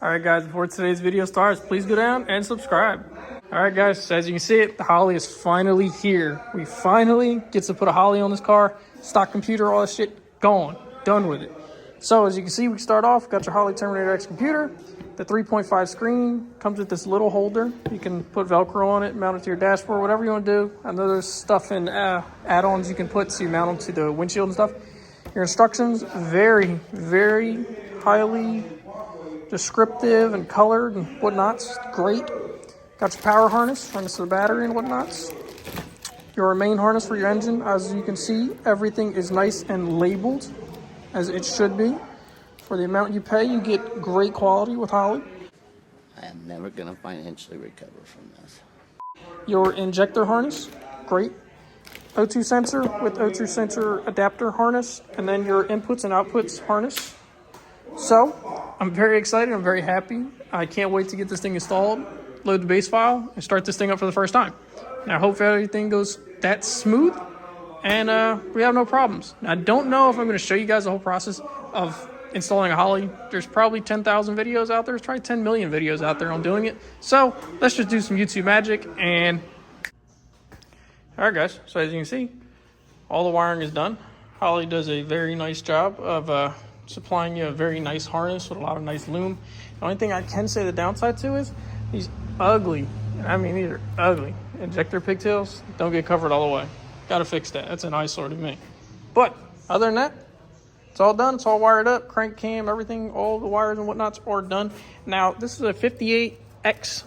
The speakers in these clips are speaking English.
Alright guys, before today's video starts, please go down and subscribe. Alright guys, so as you can see it, the Holley is finally here. We finally get to put a Holley on this car. Stock computer, all that shit, gone. Done with it. So as you can see, we start off, got your Holley Terminator X computer. The 3.5 screen comes with this little holder. You can put Velcro on it, mount it to your dashboard, whatever you want to do. I know there's stuff in add-ons you can put to mount them to the windshield and stuff. Your instructions, very, very highly descriptive and colored and whatnots. Great. Got your power harness to the battery and whatnots. Your main harness for your engine. As you can see, everything is nice and labeled as it should be. For the amount you pay, you get great quality with Holley. I am never going to financially recover from this. Your injector harness, great. O2 sensor with O2 sensor adapter harness, and then your inputs and outputs harness. So, I'm very excited, I'm very happy. I can't wait to get this thing installed, load the base file, and start this thing up for the first time. Now, I hope everything goes that smooth, and we have no problems. Now, I don't know if I'm going to show you guys the whole process of installing a Holley. There's probably 10,000 videos out there. There's probably 10 million videos out there on doing it. So, let's just do some YouTube magic, and... Alright guys, so as you can see, all the wiring is done. Holley does a very nice job of supplying you a very nice harness with a lot of nice lume. The only thing I can say the downside to is these ugly, I mean these are ugly, injector pigtails don't get covered all the way. Gotta fix that. That's an eyesore to me. But other than that, it's all done. It's all wired up, crank cam, everything, all the wires and whatnots are done. Now this is a 58X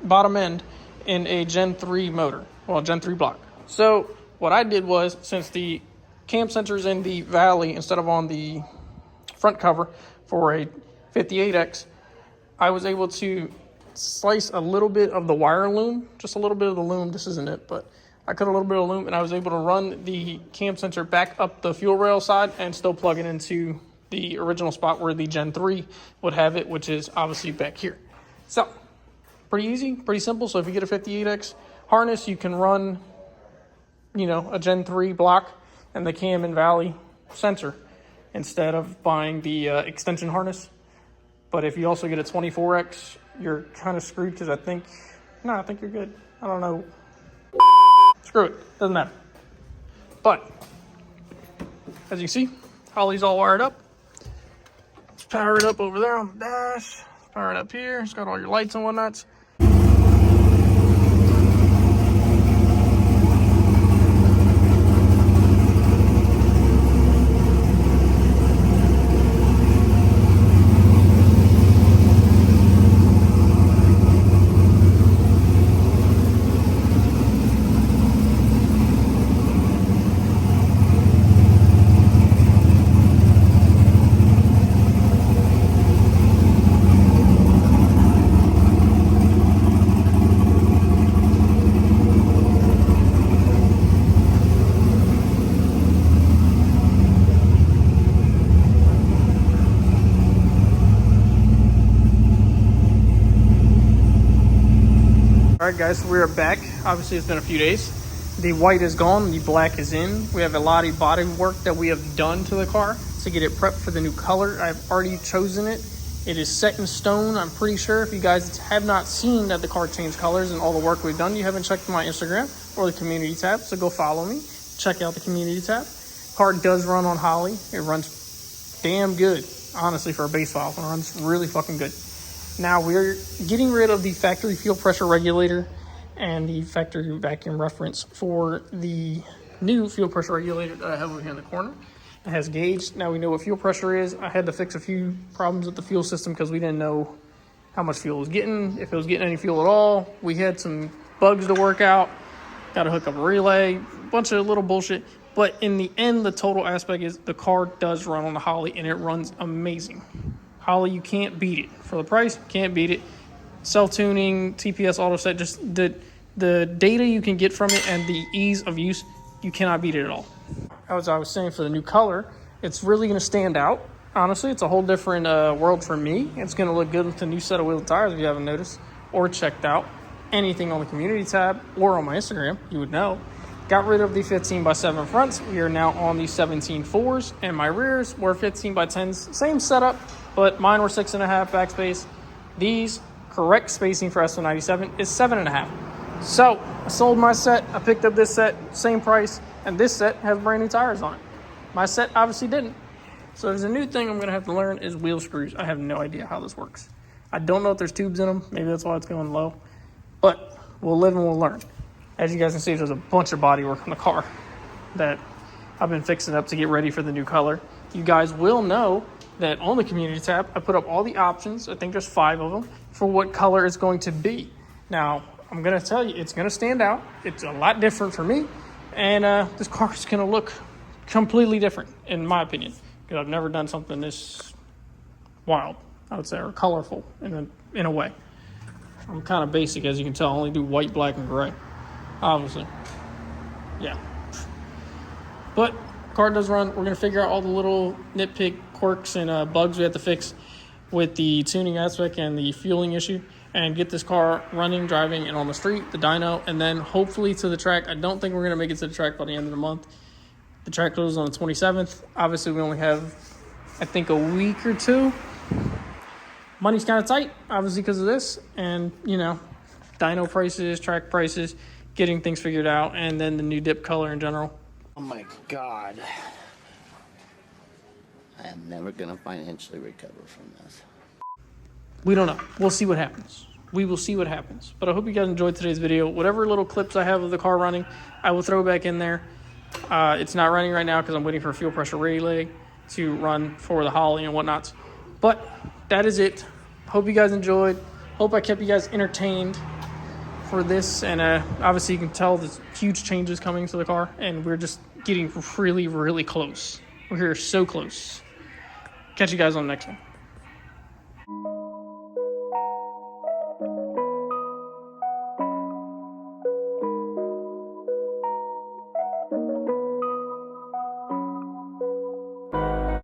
bottom end in a Gen 3 motor, well, Gen 3 block. So what I did was, since the cam sensor's in the valley instead of on the front cover for a 58X, I was able to slice a little bit of the wire loom, just a little bit of the loom. This isn't it, but I cut a little bit of loom, and I was able to run the cam sensor back up the fuel rail side and still plug it into the original spot where the Gen 3 would have it, which is obviously back here. So pretty easy, pretty simple. So if you get a 58X harness, you can run, a Gen 3 block and the cam and valley sensor instead of buying the extension harness. But if you also get a 24X, you're kind of screwed because I think you're good. I don't know. Screw it, doesn't matter. But as you see, Holley's all wired up. Let's power it up over there on the dash. Let's power it up here. It's got all your lights and whatnots. Alright guys, so we are back. Obviously it's been a few days. The white is gone, the black is in. We have a lot of body work that we have done to the car to get it prepped for the new color. I've already chosen it. It is set in stone, I'm pretty sure. If you guys have not seen that the car changed colors and all the work we've done, you haven't checked my Instagram or the community tab, so go follow me. Check out the community tab. Car does run on Holley. It runs damn good, honestly, for a base file. It runs really fucking good. Now we're getting rid of the factory fuel pressure regulator and the factory vacuum reference for the new fuel pressure regulator that I have over here in the corner. It has gauge. Now we know what fuel pressure is. I had to fix a few problems with the fuel system because we didn't know how much fuel it was getting, if it was getting any fuel at all. We had some bugs to work out. Got to hook up a relay, a bunch of little bullshit. But in the end, the total aspect is the car does run on the Holley and it runs amazing. Holley, you can't beat it. For the price, can't beat it. Cell tuning, TPS auto set, just the data you can get from it and the ease of use, you cannot beat it at all. As I was saying, for the new color, it's really going to stand out. Honestly, it's a whole different world for me. It's going to look good with the new set of wheel tires if you haven't noticed or checked out anything on the community tab or on my Instagram, you would know. Got rid of the 15x7 fronts. We are now on the 17.4s, and my rears were 15x10s. Same setup, but mine were 6.5 backspace. These correct spacing for S197 is 7.5. So I sold my set. I picked up this set, same price, and this set has brand new tires on it. My set obviously didn't. So there's a new thing I'm gonna have to learn is wheel screws. I have no idea how this works. I don't know if there's tubes in them. Maybe that's why it's going low, but we'll live and we'll learn. As you guys can see, there's a bunch of body work on the car that I've been fixing up to get ready for the new color. You guys will know that on the community tab, I put up all the options. I think there's 5 of them for what color it's going to be. Now, I'm gonna tell you, it's gonna stand out. It's a lot different for me. And this car is gonna look completely different, in my opinion, because I've never done something this wild, I would say, or colorful in a way. I'm kind of basic, as you can tell. I only do white, black, and gray, obviously. Yeah. But car does run. We're going to figure out all the little nitpick quirks and bugs we have to fix with the tuning aspect and the fueling issue, and get this car running, driving, and on the street, the dyno, and then hopefully to the track. I don't think we're going to make it to the track by the end of the month. The track closes on the 27th. Obviously, we only have, I think, a week or two. Money's kind of tight, obviously, because of this. And, you know, dyno prices, track prices, getting things figured out, and then the new dip color in general. Oh my God. I am never going to financially recover from this. We don't know. We'll see what happens. We will see what happens. But I hope you guys enjoyed today's video. Whatever little clips I have of the car running, I will throw back in there. It's not running right now because I'm waiting for a fuel pressure relay to run for the Holly and whatnots. But that is it. Hope you guys enjoyed. Hope I kept you guys entertained for this. And obviously you can tell there's huge changes coming to the car. And we're just getting really, really close. We're here so close. Catch you guys on the next one.